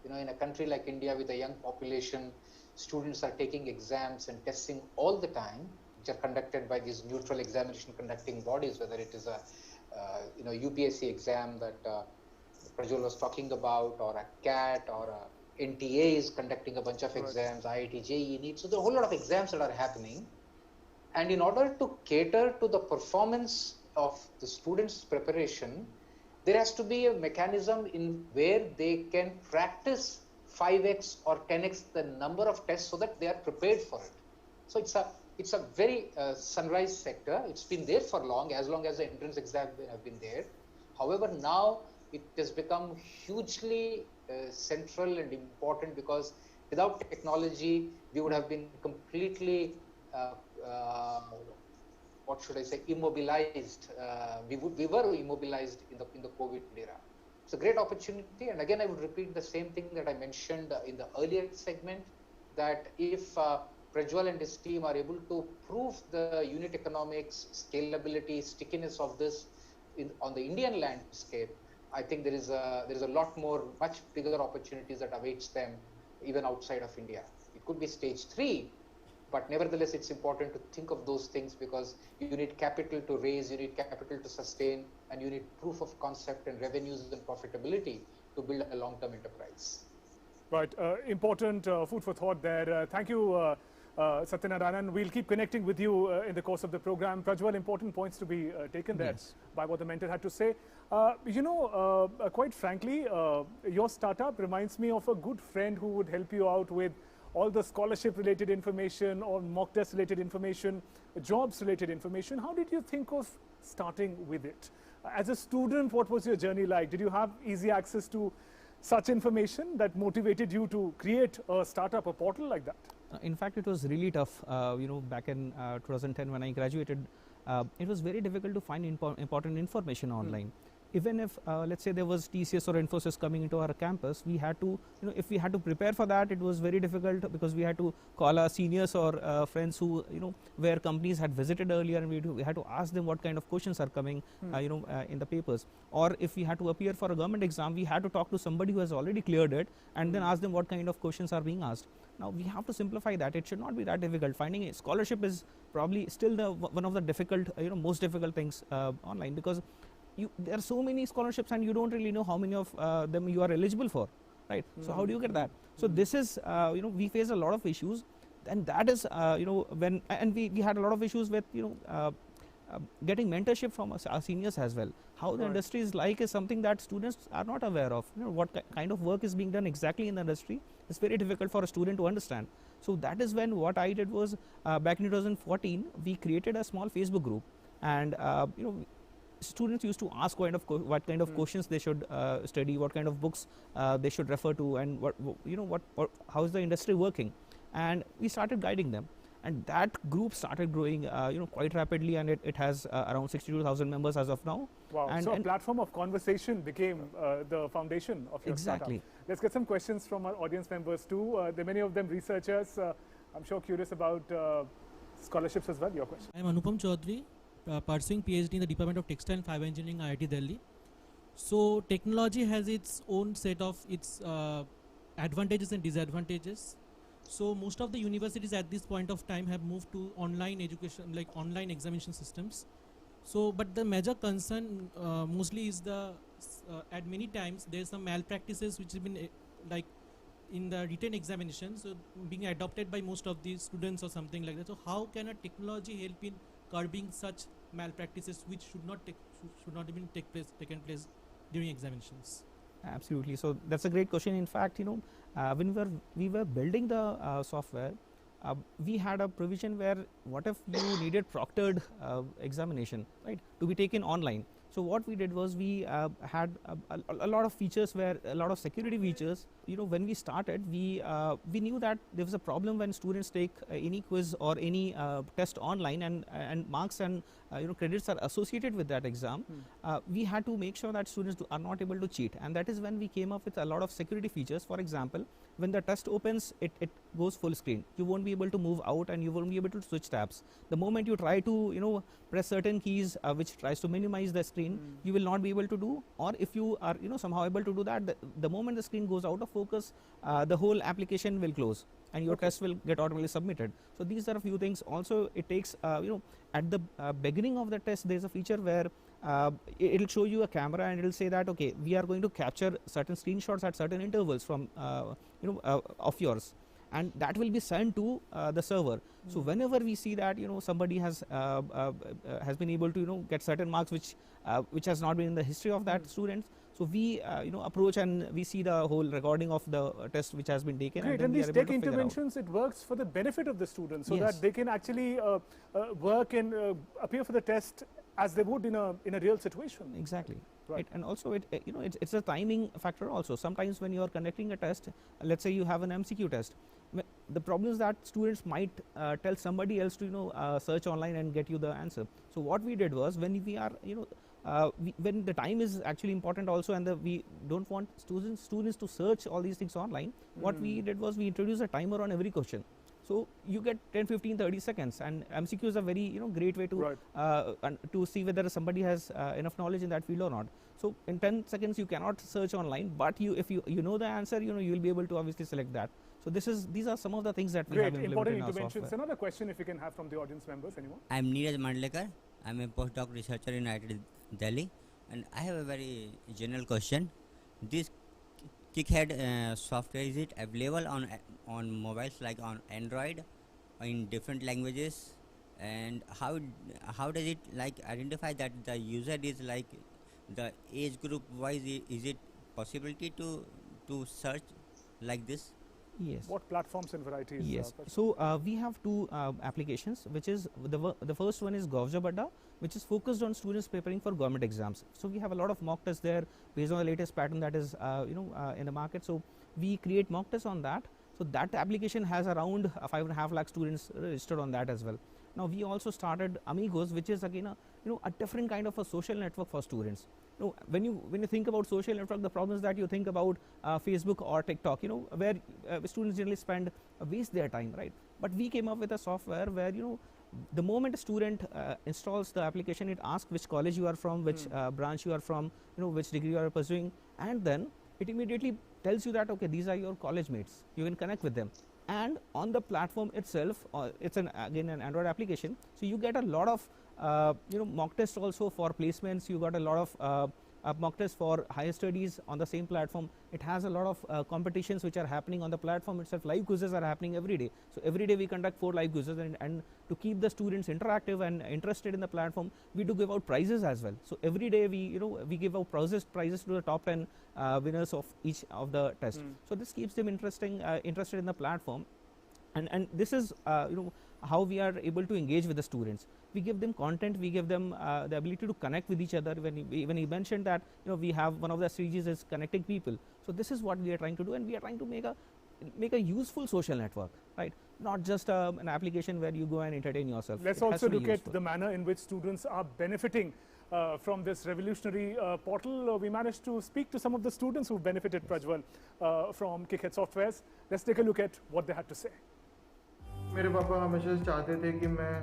You know, in a country like India with a young population, students are taking exams and testing all the time, which are conducted by these neutral examination conducting bodies, whether it is a UPSC exam that Prajwal was talking about, or a CAT, or a NTA is conducting a bunch of exams, IIT, JEE, NEET. So there are a whole lot of exams that are happening. And in order to cater to the performance of the students' preparation, there has to be a mechanism in where they can practice 5x or 10x the number of tests so that they are prepared for it. So it's a very sunrise sector. It's been there for long as the entrance exams have been there. However, now it has become hugely central and important, because without technology, we would have been completely immobilized. We were immobilized in the COVID era. It's a great opportunity, and again I would repeat the same thing that I mentioned in the earlier segment, that if Prajwal and his team are able to prove the unit economics, scalability, stickiness of this on the Indian landscape, I think there is a lot more, much bigger opportunities that awaits them even outside of India. It could be stage 3, But nevertheless, it's important to think of those things because you need capital to raise, you need capital to sustain, and you need proof of concept and revenues and profitability to build a long-term enterprise. Right, important food for thought there. Thank you, Satyanarayanan. We'll keep connecting with you in the course of the program. Prajwal, important points to be taken there by what the mentor had to say. Quite frankly, your startup reminds me of a good friend who would help you out with all the scholarship related information or mock test related information, jobs related information. How did you think of starting with it? As a student, what was your journey like? Did you have easy access to such information that motivated you to create a startup, a portal like that? In fact, it was really tough, back in 2010 when I graduated. It was very difficult to find important information online. Even if, let's say, there was TCS or Infosys coming into our campus, we had to, if we had to prepare for that, it was very difficult because we had to call our seniors or friends who, where companies had visited earlier, and we had to ask them what kind of questions are coming, in the papers. Or if we had to appear for a government exam, we had to talk to somebody who has already cleared it and then ask them what kind of questions are being asked. Now we have to simplify that. It should not be that difficult. Finding a scholarship is probably still one of the difficult, most difficult things online, because there are so many scholarships and you don't really know how many of them you are eligible for, right? So how do you get that? So this is, we face a lot of issues, and that is, we had a lot of issues with, getting mentorship from our seniors as well. How the industry is like is something that students are not aware of. What kind of work is being done exactly in the industry is very difficult for a student to understand. So that is when what I did was, back in 2014, we created a small Facebook group, and students used to ask what kind of questions they should study, what kind of books they should refer to, and how is the industry working, and we started guiding them. And that group started growing, quite rapidly, and it has around 62,000 members as of now. Wow! And so a platform of conversation became the foundation of your startup. Let's get some questions from our audience members too. There are many of them researchers. I'm sure curious about scholarships as well. Your question. I'm Anupam Chaudhary, pursuing PhD in the Department of Textile and Fiber Engineering, IIT Delhi. So technology has its own set of its advantages and disadvantages. So most of the universities at this point of time have moved to online education, like online examination systems. So, but the major concern mostly is at many times there's some malpractices which have been like in the written examination, so being adopted by most of the students or something like that. So how can a technology help in curbing such malpractices which should not even taken place during examinations? Absolutely. So that's a great question. In fact, when we were building the software, we had a provision where what if you needed proctored examination, right, to be taken online. So what we did was we had a lot of features, where a lot of security features. When we started, we knew that there was a problem when students take any quiz or any test online, and marks and credits are associated with that exam. We had to make sure that students are not able to cheat, and that is when we came up with a lot of security features. For example, when the test opens, it goes full screen. You won't be able to move out, and you won't be able to switch tabs. The moment you try to press certain keys which tries to minimize the screen, you will not be able to do. Or if you are somehow able to do that, the moment the screen goes out of focus, the whole application will close and your test will get automatically submitted. So these are a few things. Also, it takes at the beginning of the test, there's a feature where it'll show you a camera and it'll say that, okay, we are going to capture certain screenshots at certain intervals from of yours, and that will be sent to the server. So whenever we see that somebody has been able to get certain marks which has not been in the history of that student, so we approach and we see the whole recording of the test which has been taken. Great, and these tech interventions, it works for the benefit of the students, so that they can actually work and appear for the test as they would in a real situation. Exactly. Right. And also it's a timing factor also. Sometimes when you are conducting a test, let's say you have an MCQ test, the problem is that students might tell somebody else to search online and get you the answer. So what we did was, when we are when the time is actually important also, and we don't want students to search all these things online, what we did was we introduced a timer on every question. So you get 10, 15, 30 seconds, and MCQ is a very great way to to see whether somebody has enough knowledge in that field or not. So in 10 seconds you cannot search online, but if you know the answer, you will be able to obviously select that. So these are some of the things that we Great, have important implemented in our interventions. software. Another question if you can have from the audience members, anyone? I'm Neeraj Mandlekar. I'm a postdoc researcher in IIT Delhi, and I have a very general question. This Kickhead software, is it available on mobiles like on Android in different languages? And how does it like identify that the user is like the age group wise? Is it possibility to search like this? Yes. What platforms and varieties? Yes. So we have two applications, which is the first one is Govjob Adda, which is focused on students preparing for government exams. So we have a lot of mock tests there based on the latest pattern that is in the market. So we create mock tests on that. So that application has around 5.5 lakh students registered on that as well. Now we also started Amigos, which is again a different kind of a social network for students. When you think about social network, the problem is that you think about Facebook or TikTok, where students generally waste their time, right? But we came up with a software where the moment a student installs the application, it asks which college you are from, which branch you are from, which degree you are pursuing, and then it immediately tells you that okay, these are your college mates. You can connect with them. And on the platform itself, it's again an Android application, so you get a lot of mock tests also for placements. You got a lot of mock tests for higher studies on the same platform. It has a lot of competitions which are happening on the platform itself. Live quizzes are happening every day. So every day we conduct 4 live quizzes, and to keep the students interactive and interested in the platform, we do give out prizes as well. So every day we give out prizes to the top 10 winners of each of the tests. So this keeps them interested in the platform, and this is how we are able to engage with the students. We give them content, we give them the ability to connect with each other. When he mentioned that we have one of the strategies is connecting people. So this is what we are trying to do, and we are trying to make a useful social network, right? Not just an application where you go and entertain yourself. Let's also look at the manner in which students are benefiting from this revolutionary portal. We managed to speak to some of the students who benefited, Prajwal, from Kickhead Softwares. Let's take a look at what they had to say. मेरे पापा हमेशा से चाहते थे कि मैं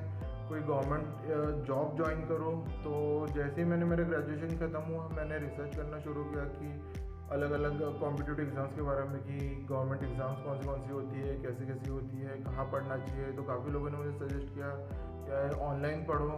कोई government job join करूं, तो जैसे ही मैंने मेरा ग्रेजुएशन ख़त्म हुआ, मैंने रिसर्च करना शुरू किया कि अलग अलग कॉम्पिटिटिव एग्ज़ाम्स के बारे में, कि गवर्नमेंट एग्ज़ाम्स कौन सी होती है, कैसी होती है, कहाँ पढ़ना चाहिए. तो काफ़ी लोगों ने मुझे सजेस्ट किया कि ऑनलाइन पढ़ो,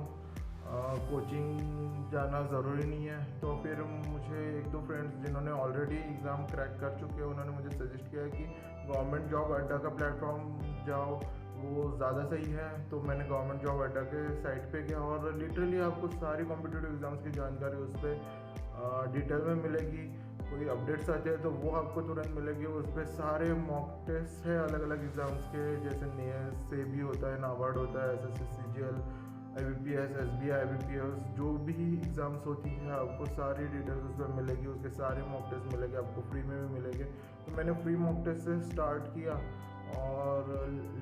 कोचिंग जाना ज़रूरी नहीं है. तो फिर मुझे 1-2 फ्रेंड्स जिन्होंने ऑलरेडी एग्ज़ाम क्रैक कर चुके हैं, उन्होंने मुझे सजेस्ट किया कि गवर्नमेंट जॉब अड्डा का प्लेटफॉर्म जाओ, वो ज़्यादा सही है. तो मैंने गवर्नमेंट जॉब अड्डा के साइट पे गया, और लिटरली आपको सारी कॉम्पिटिटिव एग्ज़ाम्स की जानकारी उस पर डिटेल में मिलेगी. कोई अपडेट्स आते हैं तो वो आपको तुरंत मिलेगी. उस पर सारे मॉक टेस्ट है अलग अलग एग्ज़ाम्स के, जैसे नेस से भी होता है, नाबार्ड होता है, SSC CGL, IBPS, SBI, IBPS, जो भी एग्ज़ाम्स होती है आपको सारी डिटेल्स उस पर मिलेगी. उसके सारे मॉक टेस्ट मिलेंगे, आपको फ्री में भी मिलेंगे. तो मैंने फ्री मॉक टेस्ट से स्टार्ट किया, और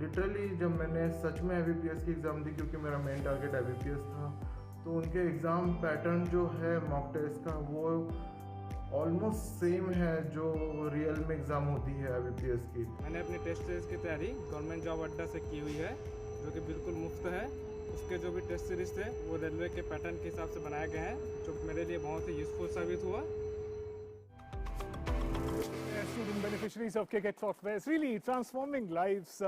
लिटरली जब मैंने सच में IBPS की एग्ज़ाम दी, क्योंकि मेरा मेन टारगेट IBPS था, तो उनके एग्ज़ाम पैटर्न जो है मॉक टेस्ट का, वो ऑलमोस्ट सेम है जो रियल में एग्ज़ाम होती है IBPS की. मैंने अपनी टेस्ट सीरीज़ की तैयारी गवर्नमेंट जॉब अड्डा से की हुई है, जो कि बिल्कुल मुफ्त है. उसके जो भी टेस्ट सीरीज़ थे वो रेलवे के पैटर्न के हिसाब से बनाए गए हैं, जो मेरे लिए बहुत ही यूज़फुल साबित हुआ. Student beneficiaries of Kickhead Software is really transforming lives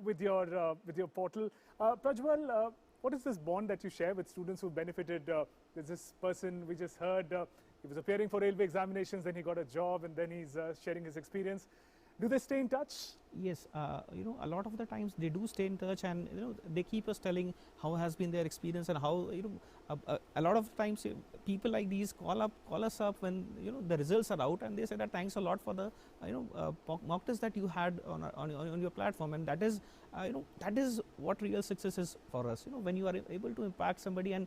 with your portal. Prajwal, what is this bond that you share with students who benefited? There's this person we just heard, he was appearing for railway examinations, then he got a job, and then he's sharing his experience. Do they stay in touch? Yes, a lot of the times they do stay in touch, and they keep us telling how has been their experience, and how a lot of times people like these call us up when the results are out, and they say that thanks a lot for the mock test that you had on your platform, and that is that is what real success is for us. When you are able to impact somebody, and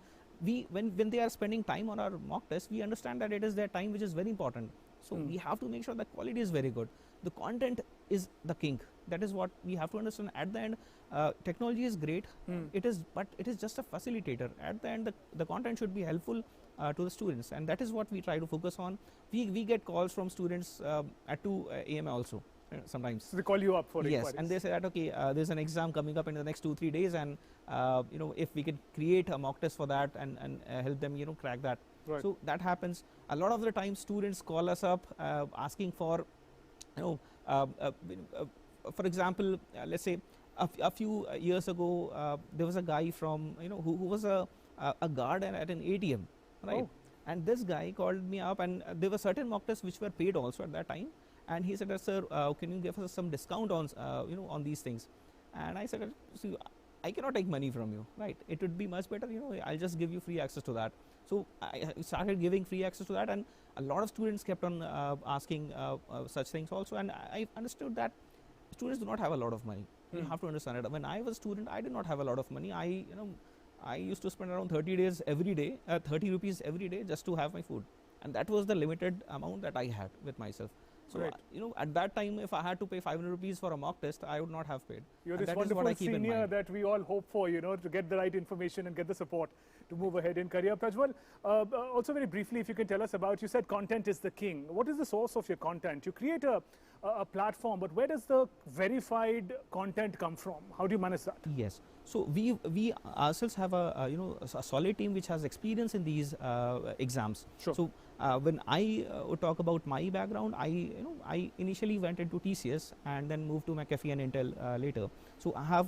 when they are spending time on our mock test, we understand that it is their time which is very important. So we have to make sure the quality is very good. The content is the king. That is what we have to understand. At the end, technology is great. But it is just a facilitator. At the end, the content should be helpful to the students, and that is what we try to focus on. We get calls from students at 2 AM also. Sometimes. So they call you up for inquiries. Yes, and they say that okay, there's an exam coming up in the next 2-3 days, and if we could create a mock test for that and help them crack that. Right. So that happens. A lot of the time students call us up asking for for example, let's say a few years ago, there was a guy from, who was a guard at an ATM, right? Oh. And this guy called me up, and there were certain mock tests which were paid also at that time. And he said, sir, can you give us some discount on, on these things? And I said, see, I cannot take money from you, right? It would be much better, I'll just give you free access to that. So I started giving free access to that, and a lot of students kept on asking such things also. And I understood that students do not have a lot of money. You have to understand it. When I was a student, I did not have a lot of money. I used to spend around 30 rupees every day just to have my food. And that was the limited amount that I had with myself. So, Right. At that time, if I had to pay 500 rupees for a mock test, I would not have paid. You're And this that is what wonderful I keep in senior mind. that we all hope for, to get the right information and get the support to move ahead in career. Prajwal, also very briefly, if you can tell us about, you said content is the king. What is the source of your content? You create a platform, but where does the verified content come from? How do you manage that? Yes. So we ourselves have a solid team which has experience in these exams. Sure. So when I would talk about my background, I initially went into TCS and then moved to McAfee and Intel later. So I have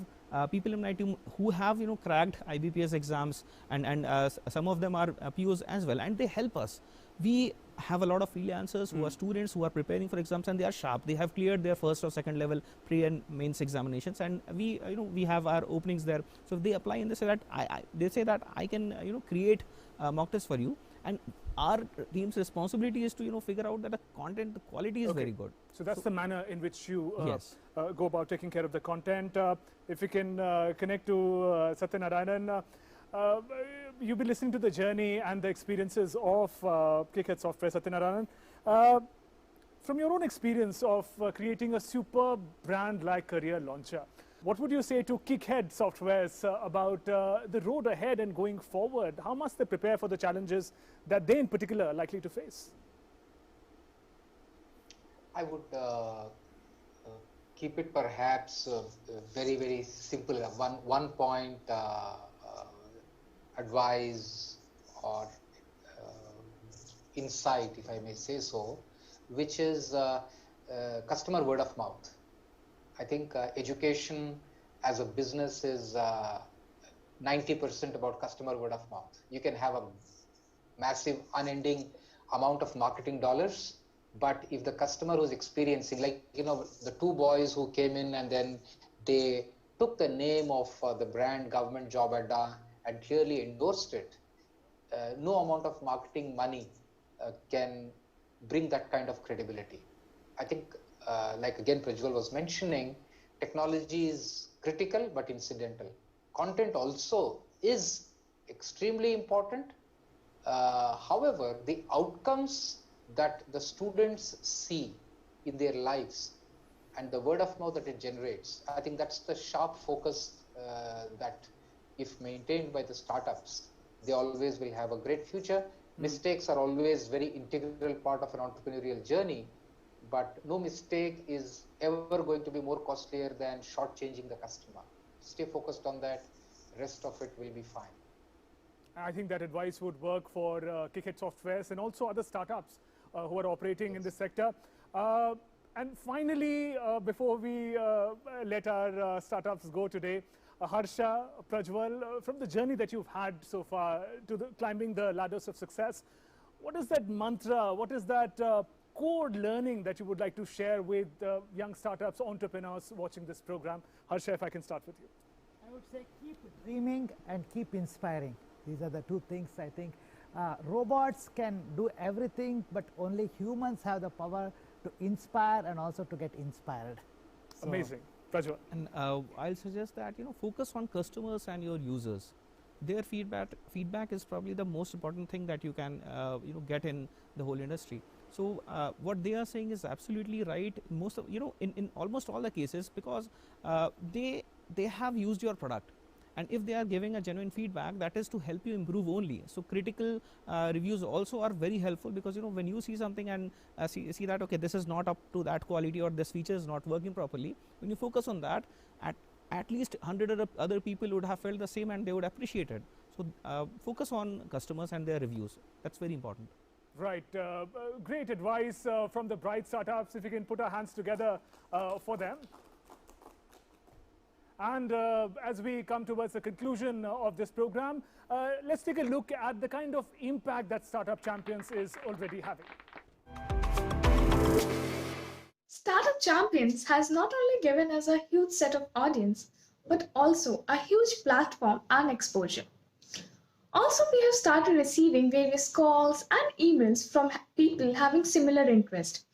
people in my team who have cracked IBPS exams, and some of them are POs as well, and they help us. We have a lot of freelancers who are students who are preparing for exams, and they are sharp. They have cleared their first or second level pre and mains examinations, and we have our openings there. So if they apply and they say that I can create mock tests for you, and our team's responsibility is to figure out that the content, the quality is very good. So that's the manner in which you Yes. go about taking care of the content. If you can connect to Satyanarayanan, you've been listening to the journey and the experiences of KickHead Software, Satyanarayanan. From your own experience of creating a superb brand like Career Launcher, what would you say to KickHead Softwares about the road ahead and going forward? How must they prepare for the challenges that they in particular are likely to face? I would keep it perhaps very, very simple. One point advice or insight, if I may say so, which is customer word of mouth. I think education as a business is 90% about customer word of mouth. You can have a massive, unending amount of marketing dollars, but if the customer was experiencing, like, the two boys who came in and then they took the name of the brand Government Job Adda and clearly endorsed it, no amount of marketing money can bring that kind of credibility. I think, like again Prajwal was mentioning, technology is critical but incidental. Content also is extremely important. However, the outcomes that the students see in their lives and the word of mouth that it generates, I think that's the sharp focus that if maintained by the startups, they always will have a great future. Mistakes are always very integral part of an entrepreneurial journey, but no mistake is ever going to be more costlier than shortchanging the customer. Stay focused on that, rest of it will be fine. I think that advice would work for KickHead Softwares and also other startups who are operating in this sector. And finally, before we let our startups go today, Harsha, Prajwal, from the journey that you've had so far to climbing the ladders of success, what is that mantra, what is that core learning that you would like to share with young startups, entrepreneurs watching this program? Harsha, if I can start with you. I would say keep dreaming and keep inspiring. These are the two things I think. Robots can do everything, but only humans have the power to inspire and also to get inspired. So amazing. Prajwal. And I'll suggest that focus on customers and your users. Their feedback is probably the most important thing that you can get in the whole industry. So what they are saying is absolutely right. Most of in almost all the cases, because they have used your product, and if they are giving a genuine feedback, that is to help you improve only. So critical reviews also are very helpful, because when you see something and see that okay, this is not up to that quality or this feature is not working properly, when you focus on that, at least 100 other people would have felt the same and they would appreciate it. So focus on customers and their reviews. That's very important. Right. Great advice from the bright startups. If we can put our hands together for them. And as we come towards the conclusion of this program, let's take a look at the kind of impact that Startup Champions is already having. Startup Champions has not only given us a huge set of audience, but also a huge platform and exposure. Also, we have started receiving various calls and emails from people having similar interest.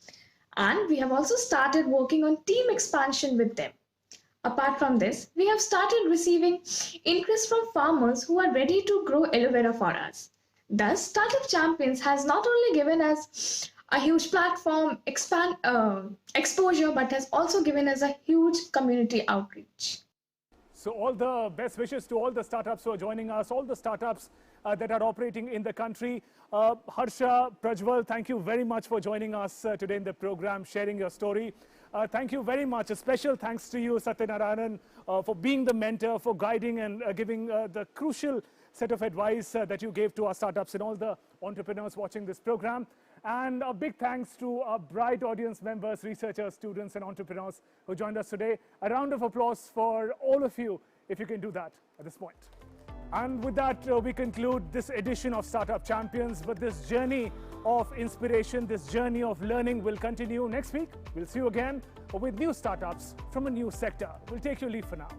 And we have also started working on team expansion with them. Apart from this, we have started receiving interest from farmers who are ready to grow aloe vera for us. Thus, Startup Champions has not only given us a huge platform exposure, but has also given us a huge community outreach. So all the best wishes to all the startups who are joining us, all the startups that are operating in the country. Harsha, Prajwal, thank you very much for joining us today in the program, sharing your story. Thank you very much. A special thanks to you, Satyanarayanan, for being the mentor, for guiding and giving the crucial set of advice that you gave to our startups and all the entrepreneurs watching this program. And a big thanks to our bright audience members, researchers, students and entrepreneurs who joined us today. A round of applause for all of you, if you can do that at this point. And with that, we conclude this edition of Startup Champions. But this journey of inspiration, this journey of learning will continue next week. We'll see you again with new startups from a new sector. We'll take your leave for now.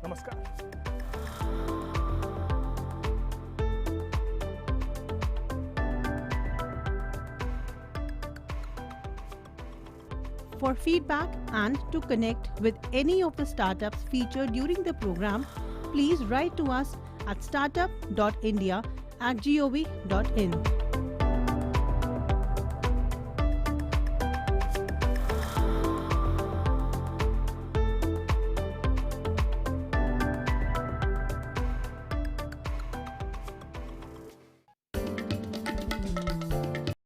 Namaskar. For feedback and to connect with any of the startups featured during the program, please write to us at startup.india@gov.in.